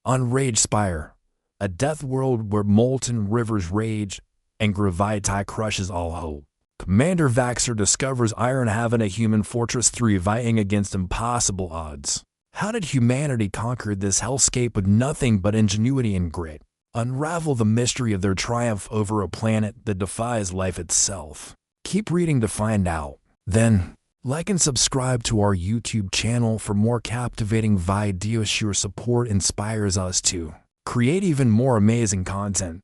On Ragespire, a death world where molten rivers rage and gravity crushes all hope, Commander Vaxor discovers Ironhaven, a human fortress thriving against impossible odds. How did humanity conquer this hellscape with nothing but ingenuity and grit? Unravel the mystery of their triumph over a planet that defies life itself. Keep reading to find out. Then, like and subscribe to our YouTube channel for more captivating videos. Your support inspires us to create even more amazing content.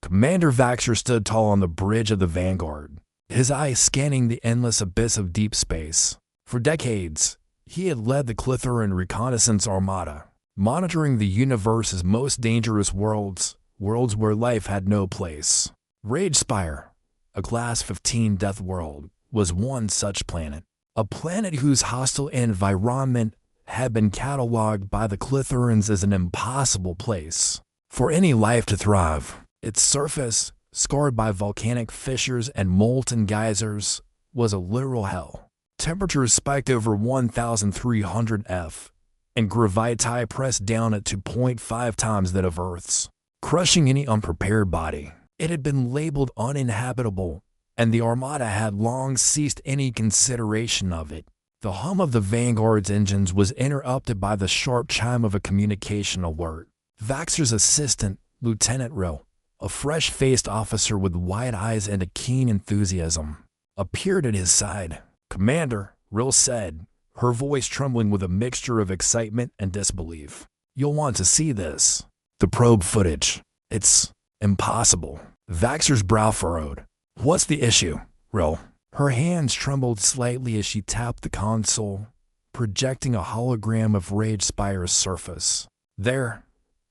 Commander Vaxor stood tall on the bridge of the Vanguard, his eyes scanning the endless abyss of deep space. For decades, he had led the Klytheran Reconnaissance Armada, monitoring the universe's most dangerous worlds where life had no place. Ragespire, a Class 15 death world, was one such planet. A planet whose hostile environment had been cataloged by the Klytherans as an impossible place for any life to thrive. Its surface, scarred by volcanic fissures and molten geysers, was a literal hell. Temperatures spiked over 1,300 F, and gravity pressed down at 2.5 times that of Earth's, crushing any unprepared body. It had been labeled uninhabitable, and the Armada had long ceased any consideration of it. The hum of the Vanguard's engines was interrupted by the sharp chime of a communication alert. Vaxor's assistant, Lieutenant Rill, a fresh-faced officer with wide eyes and a keen enthusiasm, appeared at his side. "Commander," Rill said, her voice trembling with a mixture of excitement and disbelief. "You'll want to see this. The probe footage. It's impossible." Vaxor's brow furrowed. "What's the issue, Rill?" Her hands trembled slightly as she tapped the console, projecting a hologram of Ragespire's surface. There,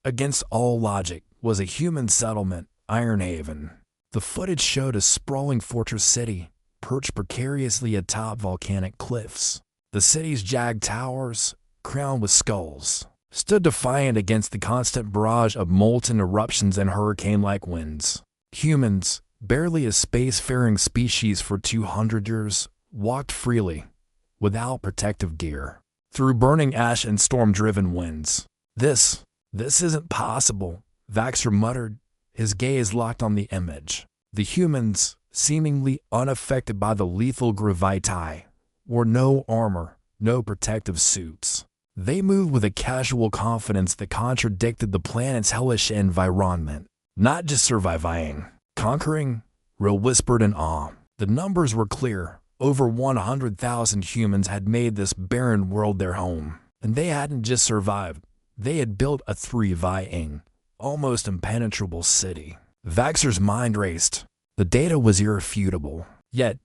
against all logic, was a human settlement, Ironhaven. The footage showed a sprawling fortress city, perched precariously atop volcanic cliffs. The city's jagged towers, crowned with skulls, stood defiant against the constant barrage of molten eruptions and hurricane-like winds. Humans, barely a spacefaring species for 200 years, walked freely, without protective gear, through burning ash and storm-driven winds. This isn't possible," Vaxor muttered, his gaze locked on the image. The humans, seemingly unaffected by the lethal gravity, wore no armor, no protective suits. They moved with a casual confidence that contradicted the planet's hellish environment. "Not just surviving, conquering," Rill whispered in awe. The numbers were clear. Over 100,000 humans had made this barren world their home. And they hadn't just survived. They had built a thriving, almost impenetrable city. Vaxor's mind raced. The data was irrefutable. Yet,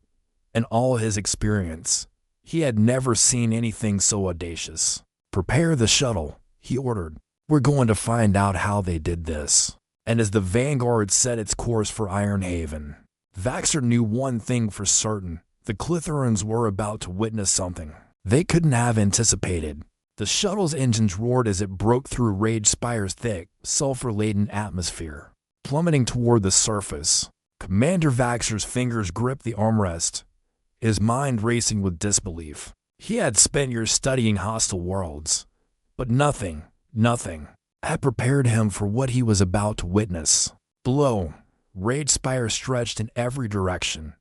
in all his experience, he had never seen anything so audacious. "Prepare the shuttle," he ordered. "We're going to find out how they did this." And as the Vanguard set its course for Ironhaven, Vaxor knew one thing for certain. The Klytherans were about to witness something they couldn't have anticipated. The shuttle's engines roared as it broke through Ragespire's thick, sulfur-laden atmosphere, plummeting toward the surface. Commander Vaxor's fingers gripped the armrest, his mind racing with disbelief. He had spent years studying hostile worlds, but nothing had prepared him for what he was about to witness. Below, Ragespire stretched in every direction,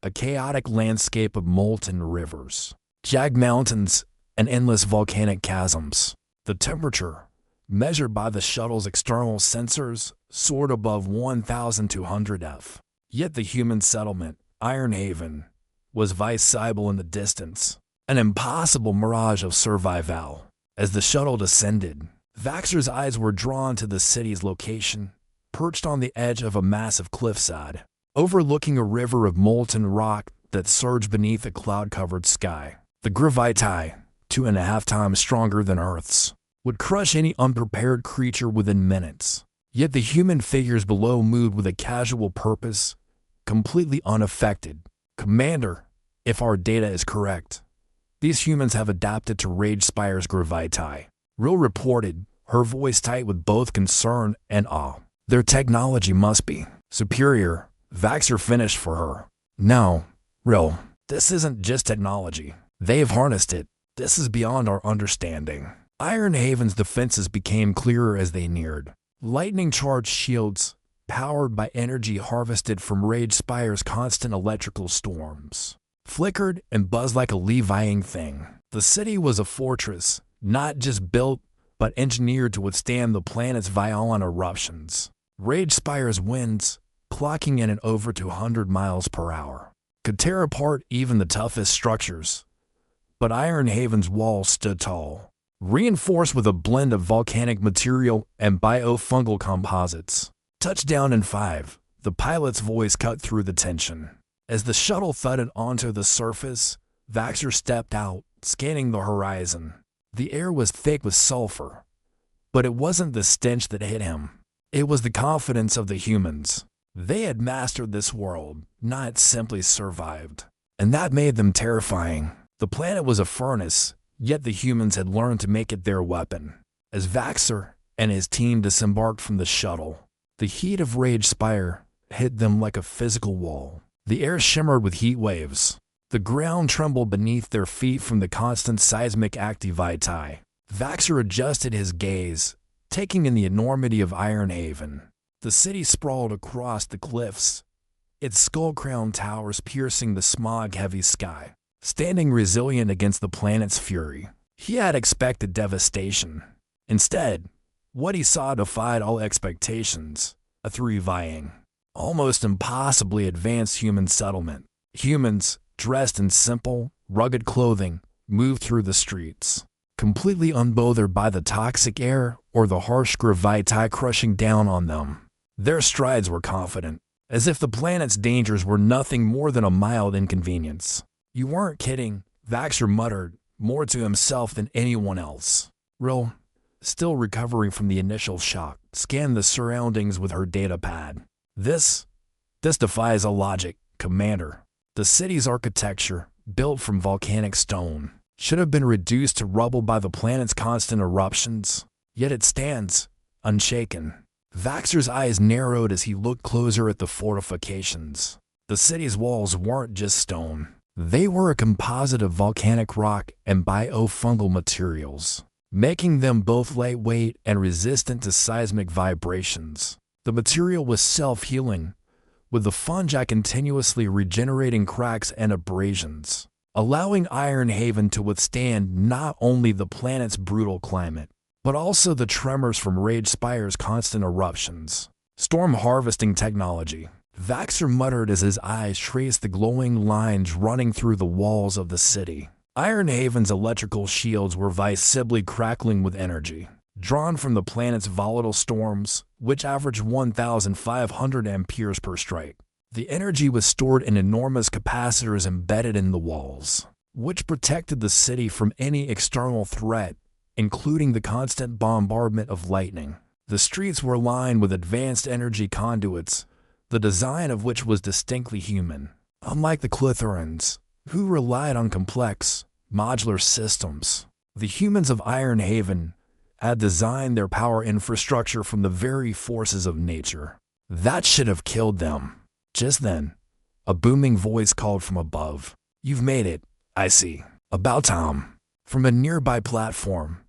a chaotic landscape of molten rivers, jagged mountains, and endless volcanic chasms. The temperature, measured by the shuttle's external sensors, soared above 1,200 F. Yet the human settlement, Ironhaven, was visible in the distance, an impossible mirage of survival. As the shuttle descended, Vaxor's eyes were drawn to the city's location, perched on the edge of a massive cliffside, overlooking a river of molten rock that surged beneath a cloud-covered sky. The gravity, 2.5 times stronger than Earth's, would crush any unprepared creature within minutes. Yet the human figures below moved with a casual purpose, completely unaffected. "Commander, if our data is correct, these humans have adapted to Ragespire's gravity," Rill reported, her voice tight with both concern and awe. "Their technology must be superior," Vaxor finished for her. "No, Rill, this isn't just technology. They've harnessed it. This is beyond our understanding." Ironhaven's defenses became clearer as they neared. Lightning-charged shields, powered by energy harvested from Ragespire's constant electrical storms, flickered and buzzed like a levying thing. The city was a fortress, not just built, but engineered to withstand the planet's violent eruptions. Ragespire's winds, clocking in at over 200 miles per hour, could tear apart even the toughest structures. But Ironhaven's walls stood tall, reinforced with a blend of volcanic material and biofungal composites. Touchdown in 5, the pilot's voice cut through the tension. As the shuttle thudded onto the surface, Vaxor stepped out, scanning the horizon. The air was thick with sulfur, but it wasn't the stench that hit him. It was the confidence of the humans. They had mastered this world, not simply survived. And that made them terrifying. The planet was a furnace, yet the humans had learned to make it their weapon. As Vaxor and his team disembarked from the shuttle, the heat of Ragespire hit them like a physical wall. The air shimmered with heat waves. The ground trembled beneath their feet from the constant seismic activity. Vaxor adjusted his gaze, taking in the enormity of Ironhaven. The city sprawled across the cliffs, its skull-crowned towers piercing the smog-heavy sky, standing resilient against the planet's fury. He had expected devastation. Instead, what he saw defied all expectations: a thriving, almost impossibly advanced human settlement. Humans, dressed in simple, rugged clothing, moved through the streets, completely unbothered by the toxic air or the harsh gravity crushing down on them. Their strides were confident, as if the planet's dangers were nothing more than a mild inconvenience. "You weren't kidding," Vaxor muttered, more to himself than anyone else. Rill, still recovering from the initial shock, scanned the surroundings with her data pad. This defies all logic, Commander. The city's architecture, built from volcanic stone, should have been reduced to rubble by the planet's constant eruptions. Yet it stands, unshaken. Vaxor's eyes narrowed as he looked closer at the fortifications. The city's walls weren't just stone. They were a composite of volcanic rock and biofungal materials, making them both lightweight and resistant to seismic vibrations. The material was self-healing, with the fungi continuously regenerating cracks and abrasions, allowing Ironhaven to withstand not only the planet's brutal climate, but also the tremors from Ragespire's constant eruptions. Storm harvesting technology. Vaxor muttered as his eyes traced the glowing lines running through the walls of the city. Ironhaven's electrical shields were visibly crackling with energy, drawn from the planet's volatile storms, which averaged 1,500 amperes per strike. The energy was stored in enormous capacitors embedded in the walls, which protected the city from any external threat, including the constant bombardment of lightning. The streets were lined with advanced energy conduits, the design of which was distinctly human. Unlike the Klytherans, who relied on complex, modular systems, the humans of Ironhaven had designed their power infrastructure from the very forces of nature. That should have killed them. Just then, a booming voice called from above. "You've made it, I see. About time." From a nearby platform,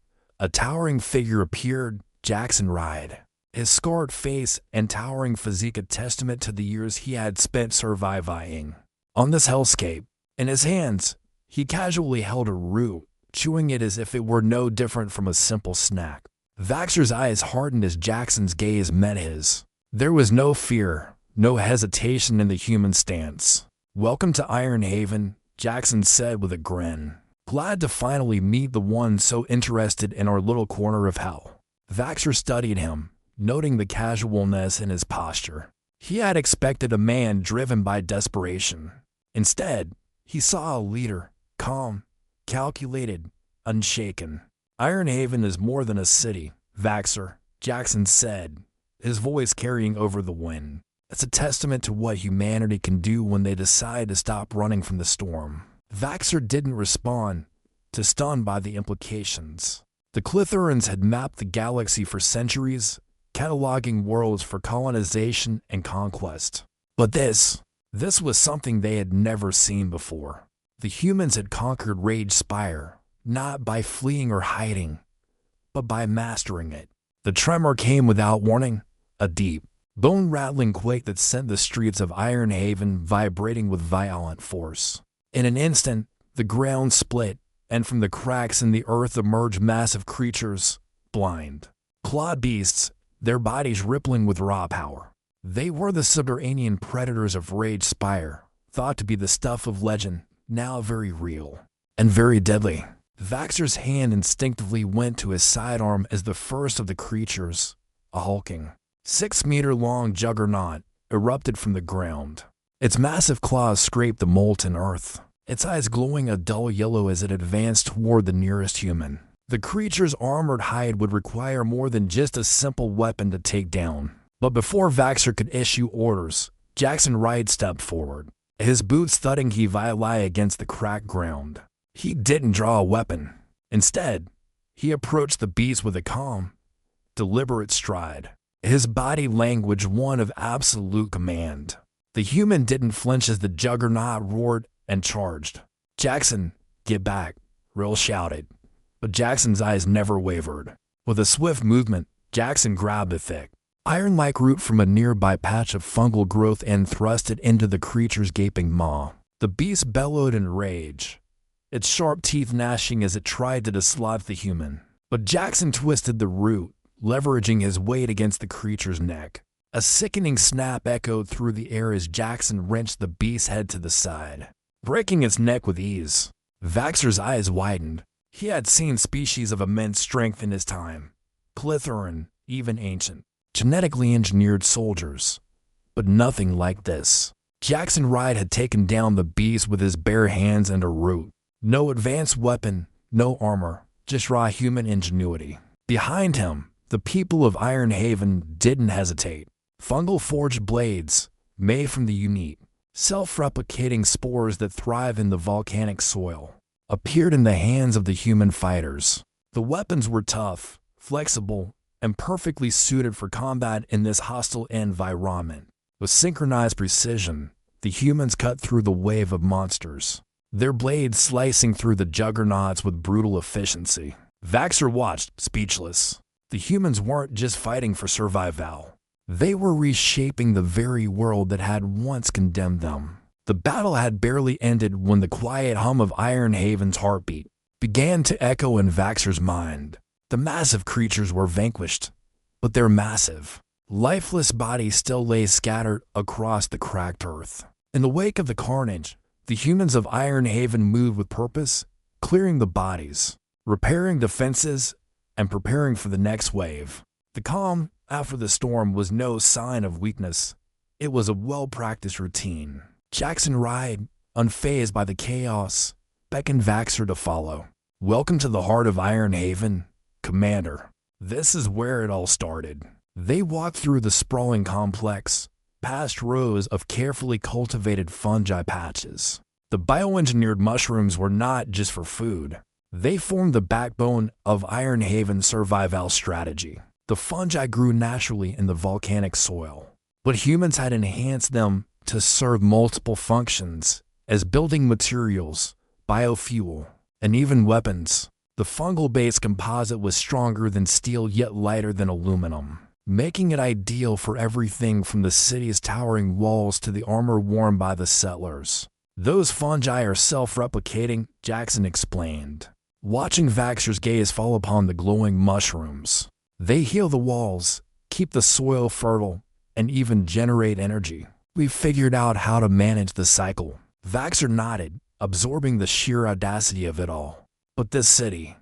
a towering figure appeared, Jaxon Ryde. His scarred face and towering physique a testament to the years he had spent surviving on this hellscape. In his hands, he casually held a root, chewing it as if it were no different from a simple snack. Vaxor's eyes hardened as Jackson's gaze met his. There was no fear, no hesitation in the human stance. "Welcome to Ironhaven," Jaxon said with a grin. "Glad to finally meet the one so interested in our little corner of hell." Vaxor studied him, noting the casualness in his posture. He had expected a man driven by desperation. Instead, he saw a leader, calm, calculated, unshaken. "Ironhaven is more than a city, Vaxor," Jaxon said, his voice carrying over the wind. "It's a testament to what humanity can do when they decide to stop running from the storm." Vaxor didn't respond, too stunned by the implications. The Klytherans had mapped the galaxy for centuries, cataloging worlds for colonization and conquest. But this was something they had never seen before. The humans had conquered Ragespire, not by fleeing or hiding, but by mastering it. The tremor came without warning, a deep, bone-rattling quake that sent the streets of Ironhaven vibrating with violent force. In an instant, the ground split, and from the cracks in the earth emerged massive creatures, blind, clawed beasts, their bodies rippling with raw power. They were the subterranean predators of Ragespire, thought to be the stuff of legend, now very real and very deadly. Vaxor's hand instinctively went to his sidearm as the first of the creatures, a hulking, 6-meter-long juggernaut, erupted from the ground. Its massive claws scraped the molten earth, its eyes glowing a dull yellow as it advanced toward the nearest human. The creature's armored hide would require more than just a simple weapon to take down. But before Vaxor could issue orders, Jaxon Ryde stepped forward, his boots thudding heavily against the cracked ground. He didn't draw a weapon. Instead, he approached the beast with a calm, deliberate stride, his body language one of absolute command. The human didn't flinch as the juggernaut roared and charged. "Jaxon, get back," Rill shouted. But Jackson's eyes never wavered. With a swift movement, Jaxon grabbed a thick, iron-like root from a nearby patch of fungal growth and thrust it into the creature's gaping maw. The beast bellowed in rage, its sharp teeth gnashing as it tried to dislodge the human. But Jaxon twisted the root, leveraging his weight against the creature's neck. A sickening snap echoed through the air as Jaxon wrenched the beast's head to the side, breaking its neck with ease. Vaxor's eyes widened. He had seen species of immense strength in his time, Klytheran, even ancient, genetically engineered soldiers, but nothing like this. Jaxon Ryde had taken down the beast with his bare hands and a root. No advanced weapon, no armor, just raw human ingenuity. Behind him, the people of Ironhaven didn't hesitate. Fungal-forged blades, made from the unique, self-replicating spores that thrive in the volcanic soil, appeared in the hands of the human fighters. The weapons were tough, flexible, and perfectly suited for combat in this hostile environment. With synchronized precision, the humans cut through the wave of monsters, their blades slicing through the juggernauts with brutal efficiency. Vaxor watched, speechless. The humans weren't just fighting for survival. They were reshaping the very world that had once condemned them. The battle had barely ended when the quiet hum of Ironhaven's heartbeat began to echo in Vaxor's mind. The massive creatures were vanquished, but their massive, lifeless bodies still lay scattered across the cracked earth. In the wake of the carnage, the humans of Ironhaven moved with purpose, clearing the bodies, repairing defenses, and preparing for the next wave. The calm after the storm was no sign of weakness. It was a well-practiced routine. Jaxon Ryde, unfazed by the chaos, beckoned Vaxor to follow. "Welcome to the heart of Ironhaven, Commander. This is where it all started." They walked through the sprawling complex, past rows of carefully cultivated fungi patches. The bioengineered mushrooms were not just for food. They formed the backbone of Ironhaven's survival strategy. The fungi grew naturally in the volcanic soil, but humans had enhanced them to serve multiple functions as building materials, biofuel, and even weapons. The fungal-based composite was stronger than steel yet lighter than aluminum, making it ideal for everything from the city's towering walls to the armor worn by the settlers. "Those fungi are self-replicating," Jaxon explained, watching Vaxor's gaze fall upon the glowing mushrooms. "They heal the walls, keep the soil fertile, and even generate energy. We've figured out how to manage the cycle." Vaxor nodded, absorbing the sheer audacity of it all. "But this city,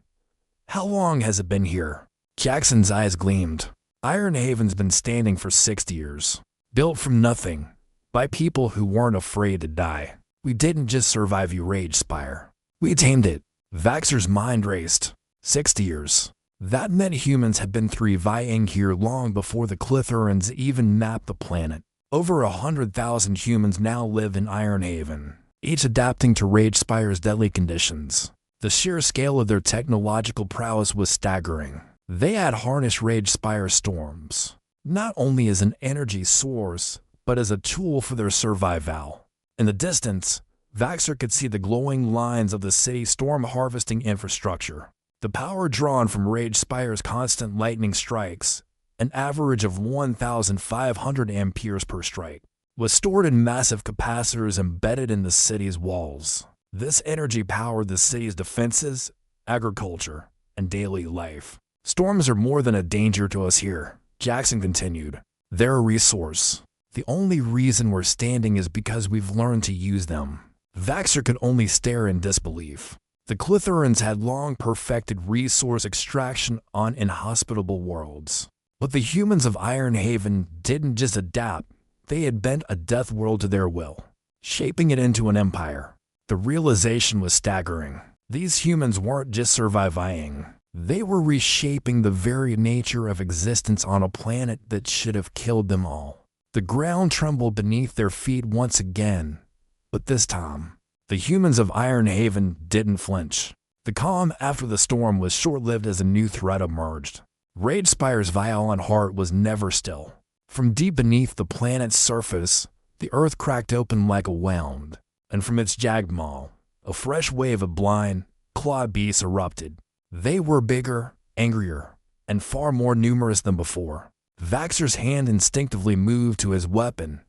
how long has it been here?" Jackson's eyes gleamed. "Ironhaven's been standing for 60 years, built from nothing, by people who weren't afraid to die. We didn't just survive Ragespire. We tamed it." Vaxor's mind raced. 60 years. That meant humans had been thriving here long before the Klytherans even mapped the planet. Over 100,000 humans now live in Ironhaven, each adapting to Ragespire's deadly conditions. The sheer scale of their technological prowess was staggering. They had harnessed Ragespire storms, not only as an energy source, but as a tool for their survival. In the distance, Vaxor could see the glowing lines of the city's storm harvesting infrastructure. The power drawn from Ragespire's constant lightning strikes, an average of 1,500 amperes per strike, was stored in massive capacitors embedded in the city's walls. This energy powered the city's defenses, agriculture, and daily life. Storms are more than a danger to us here, Jaxon continued. They're a resource. The only reason we're standing is because we've learned to use them. Vaxor could only stare in disbelief. The Klytherans had long perfected resource extraction on inhospitable worlds. But the humans of Ironhaven didn't just adapt, they had bent a Deathworld to their will, shaping it into an empire. The realization was staggering. These humans weren't just surviving. They were reshaping the very nature of existence on a planet that should have killed them all. The ground trembled beneath their feet once again, but this time, the humans of Ironhaven didn't flinch. The calm after the storm was short-lived as a new threat emerged. Ragespire's violent heart was never still. From deep beneath the planet's surface, the earth cracked open like a wound, and from its jagged maw, a fresh wave of blind, clawed beasts erupted. They were bigger, angrier, and far more numerous than before. Vaxor's hand instinctively moved to his weapon,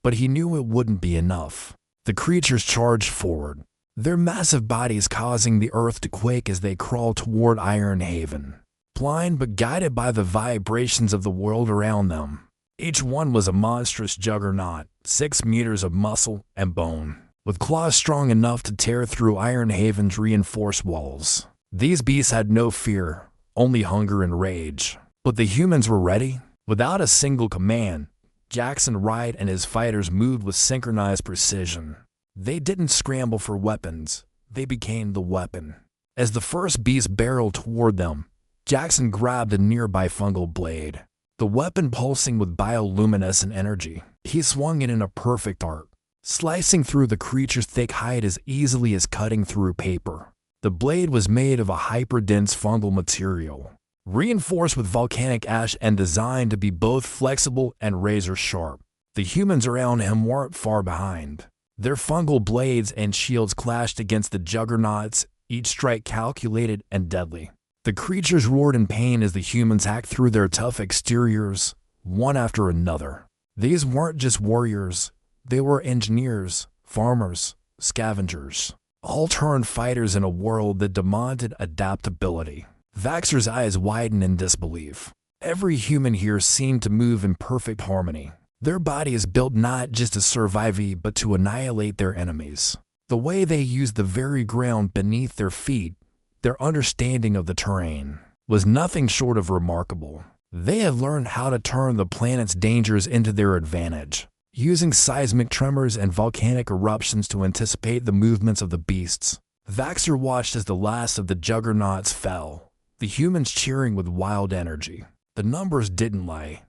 but he knew it wouldn't be enough. The creatures charged forward, their massive bodies causing the earth to quake as they crawled toward Ironhaven. Blind but guided by the vibrations of the world around them. Each one was a monstrous juggernaut, 6 meters of muscle and bone, with claws strong enough to tear through Ironhaven's reinforced walls. These beasts had no fear, only hunger and rage. But the humans were ready. Without a single command, Jaxon Ryde and his fighters moved with synchronized precision. They didn't scramble for weapons, they became the weapon. As the first beast barreled toward them, Jaxon grabbed a nearby fungal blade, the weapon pulsing with bioluminescent energy. He swung it in a perfect arc, slicing through the creature's thick hide as easily as cutting through paper. The blade was made of a hyper-dense fungal material, reinforced with volcanic ash and designed to be both flexible and razor-sharp. The humans around him weren't far behind. Their fungal blades and shields clashed against the juggernauts, each strike calculated and deadly. The creatures roared in pain as the humans hacked through their tough exteriors, one after another. These weren't just warriors, they were engineers, farmers, scavengers, all-turned fighters in a world that demanded adaptability. Vaxor's eyes widened in disbelief. Every human here seemed to move in perfect harmony. Their bodies built not just to survive but to annihilate their enemies. The way they used the very ground beneath their feet, their understanding of the terrain, was nothing short of remarkable. They had learned how to turn the planet's dangers into their advantage, using seismic tremors and volcanic eruptions to anticipate the movements of the beasts. Vaxor watched as the last of the juggernauts fell, the humans cheering with wild energy. The numbers didn't lie.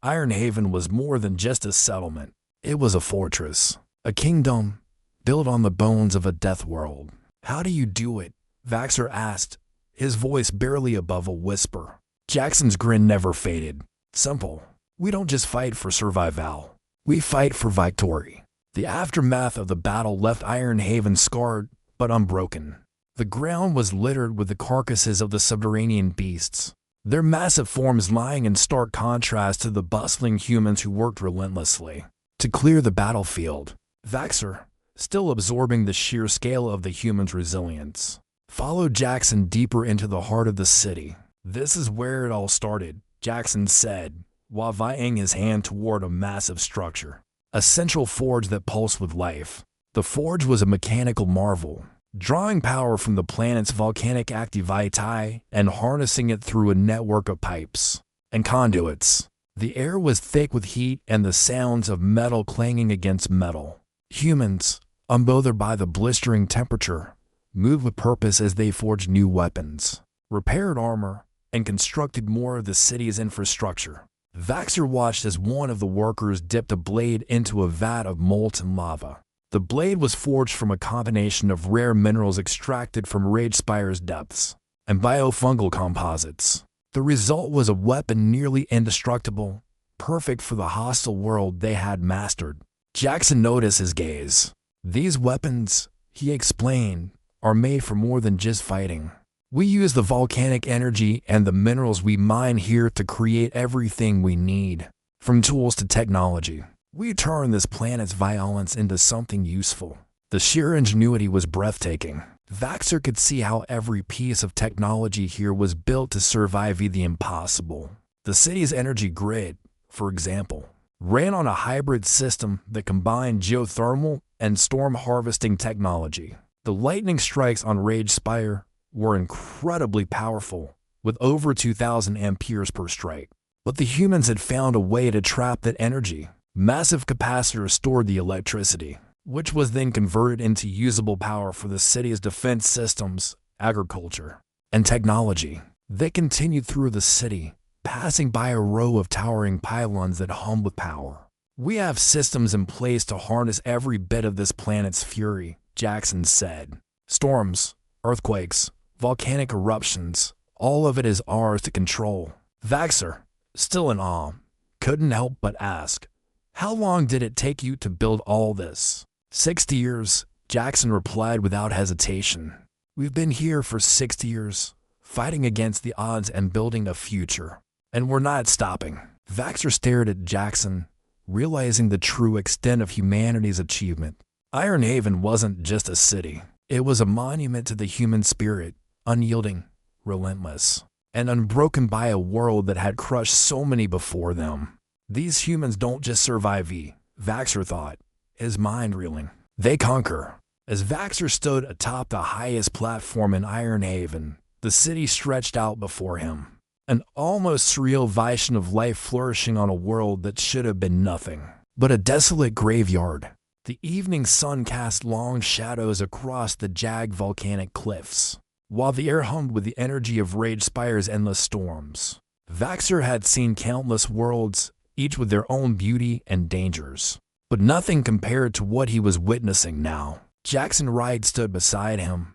Ironhaven was more than just a settlement. It was a fortress, a kingdom, built on the bones of a Deathworld. "How do you do it?" Vaxor asked, his voice barely above a whisper. Jaxon's grin never faded. "Simple. We don't just fight for survival. We fight for victory." The aftermath of the battle left Ironhaven scarred, but unbroken. The ground was littered with the carcasses of the subterranean beasts, their massive forms lying in stark contrast to the bustling humans who worked relentlessly to clear the battlefield. Vaxor, still absorbing the sheer scale of the humans' resilience, followed Jaxon deeper into the heart of the city. "This is where it all started," Jaxon said, while vying his hand toward a massive structure, a central forge that pulsed with life. The forge was a mechanical marvel, drawing power from the planet's volcanic activity and harnessing it through a network of pipes and conduits. The air was thick with heat and the sounds of metal clanging against metal. Humans, unbothered by the blistering temperature, moved with purpose as they forged new weapons, repaired armor, and constructed more of the city's infrastructure. Vaxor watched as one of the workers dipped a blade into a vat of molten lava. The blade was forged from a combination of rare minerals extracted from Ragespire's depths and biofungal composites. The result was a weapon nearly indestructible, perfect for the hostile world they had mastered. Jaxon noticed his gaze. "These weapons," he explained, "are made for more than just fighting. We use the volcanic energy and the minerals we mine here to create everything we need, from tools to technology. We turn this planet's violence into something useful. The sheer ingenuity was breathtaking. Vaxor could see how every piece of technology here was built to survive the impossible. The city's energy grid, for example, ran on a hybrid system that combined geothermal and storm harvesting technology. The lightning strikes on Ragespire were incredibly powerful, with over 2,000 amperes per strike. But the humans had found a way to trap that energy. Massive capacitors stored the electricity, which was then converted into usable power for the city's defense systems, agriculture, and technology. They continued through the city, passing by a row of towering pylons that hummed with power. We have systems in place to harness every bit of this planet's fury, Jaxon said. Storms, earthquakes, volcanic eruptions, all of it is ours to control. Vaxor, still in awe, couldn't help but ask, "How long did it take you to build all this?" 60 years, Jaxon replied without hesitation. We've been here for 60 years, fighting against the odds and building a future. And we're not stopping. Vaxor stared at Jaxon, realizing the true extent of humanity's achievement. Ironhaven wasn't just a city. It was a monument to the human spirit, unyielding, relentless, and unbroken by a world that had crushed so many before them. These humans don't just survive, Vaxor thought, his mind reeling. They conquer. As Vaxor stood atop the highest platform in Ironhaven, the city stretched out before him. An almost surreal vision of life flourishing on a world that should have been nothing but a desolate graveyard. The evening sun cast long shadows across the jagged volcanic cliffs, while the air hummed with the energy of Ragespire's endless storms. Vaxor had seen countless worlds, each with their own beauty and dangers, but nothing compared to what he was witnessing now. Jaxon Ryde stood beside him,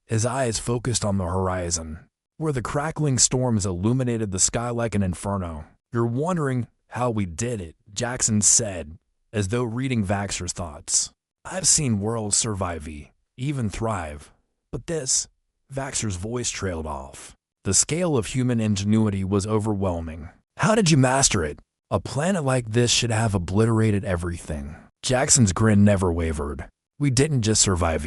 his eyes focused on the horizon, where the crackling storms illuminated the sky like an inferno. "You're wondering how we did it," Jaxon said, as though reading Vaxor's thoughts. "I've seen worlds survive, even thrive, but this," Vaxor's voice trailed off. The scale of human ingenuity was overwhelming. "How did you master it? A planet like this should have obliterated everything." Jaxon's grin never wavered. "We didn't just survive,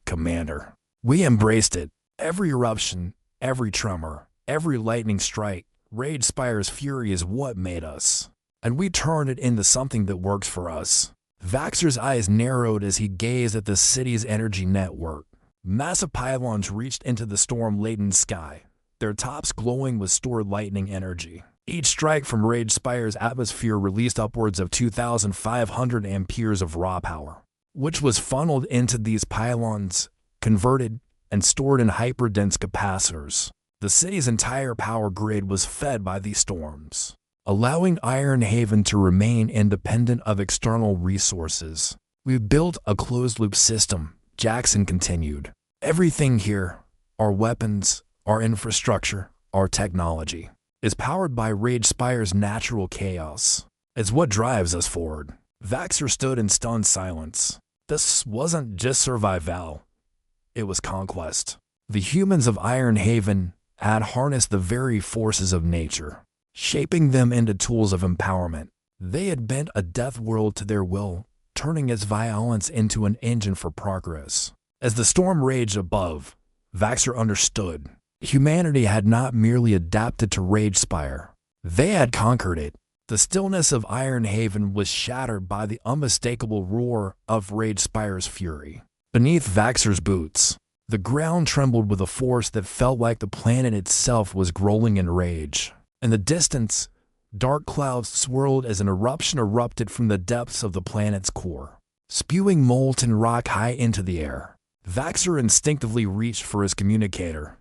Commander. We embraced it. Every eruption, every tremor, every lightning strike, Ragespire's fury is what made us. And we turned it into something that works for us." Vaxor's eyes narrowed as he gazed at the city's energy network. Massive pylons reached into the storm-laden sky, their tops glowing with stored lightning energy. Each strike from Ragespire's atmosphere released upwards of 2,500 amperes of raw power, which was funneled into these pylons, converted, and stored in hyperdense capacitors. The city's entire power grid was fed by these storms, allowing Ironhaven to remain independent of external resources. "We've built a closed-loop system," Jaxon continued. "Everything here, our weapons, our infrastructure, our technology, is powered by Ragespire's natural chaos. It's what drives us forward." Vaxor stood in stunned silence. This wasn't just survival. It was conquest. The humans of Ironhaven had harnessed the very forces of nature, shaping them into tools of empowerment. They had bent a Deathworld to their will, turning its violence into an engine for progress. As the storm raged above, Vaxor understood. Humanity had not merely adapted to Ragespire. They had conquered it. The stillness of Ironhaven was shattered by the unmistakable roar of Ragespire's fury. Beneath Vaxor's boots, the ground trembled with a force that felt like the planet itself was growling in rage. In the distance, dark clouds swirled as an eruption erupted from the depths of the planet's core, spewing molten rock high into the air. Vaxor instinctively reached for his communicator,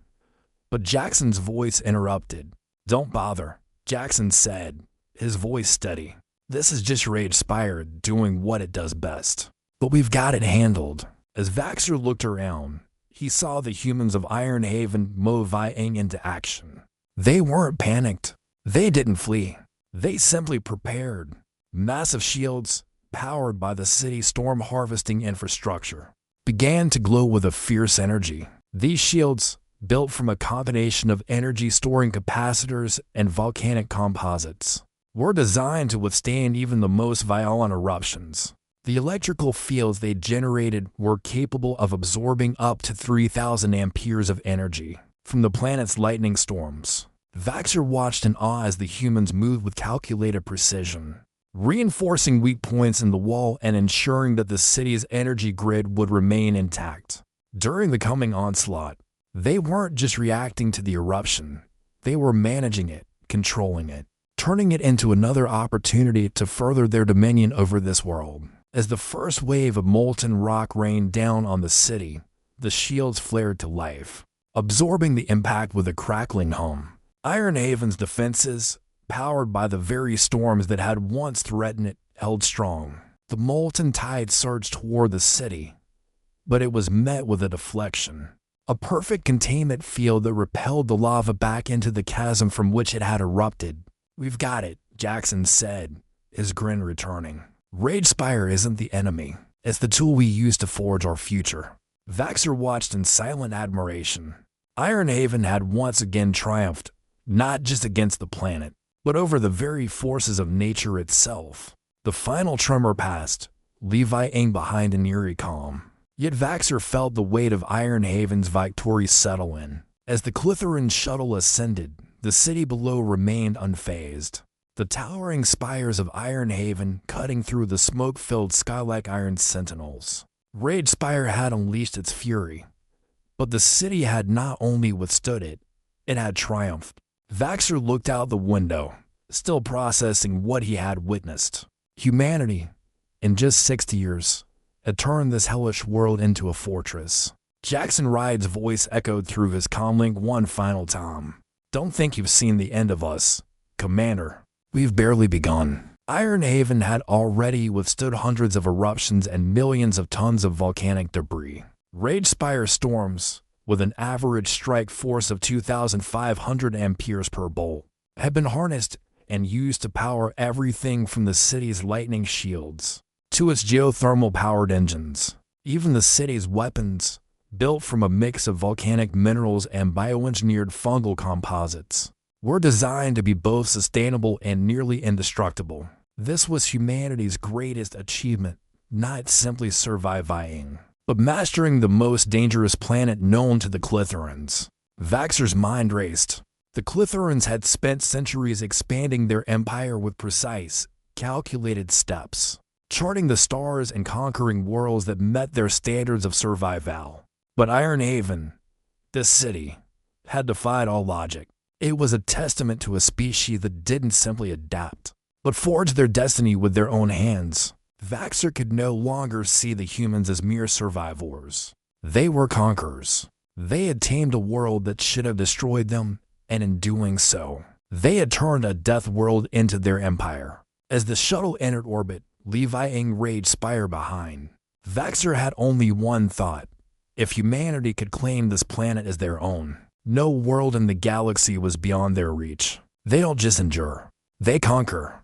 but Jaxon's voice interrupted. "Don't bother," Jaxon said, his voice steady. "This is just Ragespire doing what it does best. But we've got it handled." As Vaxor looked around, he saw the humans of Ironhaven moving into action. They weren't panicked. They didn't flee. They simply prepared. Massive shields, powered by the city's storm harvesting infrastructure, began to glow with a fierce energy. These shields, built from a combination of energy-storing capacitors and volcanic composites, were designed to withstand even the most violent eruptions. The electrical fields they generated were capable of absorbing up to 3,000 amperes of energy from the planet's lightning storms. Vaxor watched in awe as the humans moved with calculated precision, reinforcing weak points in the wall and ensuring that the city's energy grid would remain intact. During the coming onslaught, they weren't just reacting to the eruption, they were managing it, controlling it, turning it into another opportunity to further their dominion over this world. As the first wave of molten rock rained down on the city, the shields flared to life, absorbing the impact with a crackling hum. Ironhaven's defenses, powered by the very storms that had once threatened it, held strong. The molten tide surged toward the city, but it was met with a deflection. A perfect containment field that repelled the lava back into the chasm from which it had erupted. "We've got it," Jaxon said, his grin returning. "Ragespire isn't the enemy. It's the tool we use to forge our future." Vaxor watched in silent admiration. Ironhaven had once again triumphed, not just against the planet, but over the very forces of nature itself. The final tremor passed, levying behind an eerie calm. Yet Vaxor felt the weight of Ironhaven's victory settle in. As the Klytheran shuttle ascended, the city below remained unfazed. The towering spires of Ironhaven cutting through the smoke-filled sky like iron sentinels. Ragespire had unleashed its fury, but the city had not only withstood it, it had triumphed. Vaxor looked out the window, still processing what he had witnessed. Humanity, in just 60 years, had turned this hellish world into a fortress. Jaxon Ryde's voice echoed through his comlink one final time. "Don't think you've seen the end of us, Commander. We've barely begun." Ironhaven had already withstood hundreds of eruptions and millions of tons of volcanic debris. Ragespire storms, with an average strike force of 2,500 amperes per bolt, had been harnessed and used to power everything from the city's lightning shields to its geothermal-powered engines. Even the city's weapons, built from a mix of volcanic minerals and bioengineered fungal composites, were designed to be both sustainable and nearly indestructible. This was humanity's greatest achievement, not simply surviving, but mastering the most dangerous planet known to the Klytherans. Vaxor's mind raced. The Klytherans had spent centuries expanding their empire with precise, calculated steps, charting the stars and conquering worlds that met their standards of survival. But Ironhaven, this city, had defied all logic. It was a testament to a species that didn't simply adapt, but forged their destiny with their own hands. Vaxor could no longer see the humans as mere survivors. They were conquerors. They had tamed a world that should have destroyed them, and in doing so, they had turned a Deathworld into their empire. As the shuttle entered orbit, levying Ragespire behind, Vaxor had only one thought. If humanity could claim this planet as their own, no world in the galaxy was beyond their reach. They don't just endure, they conquer.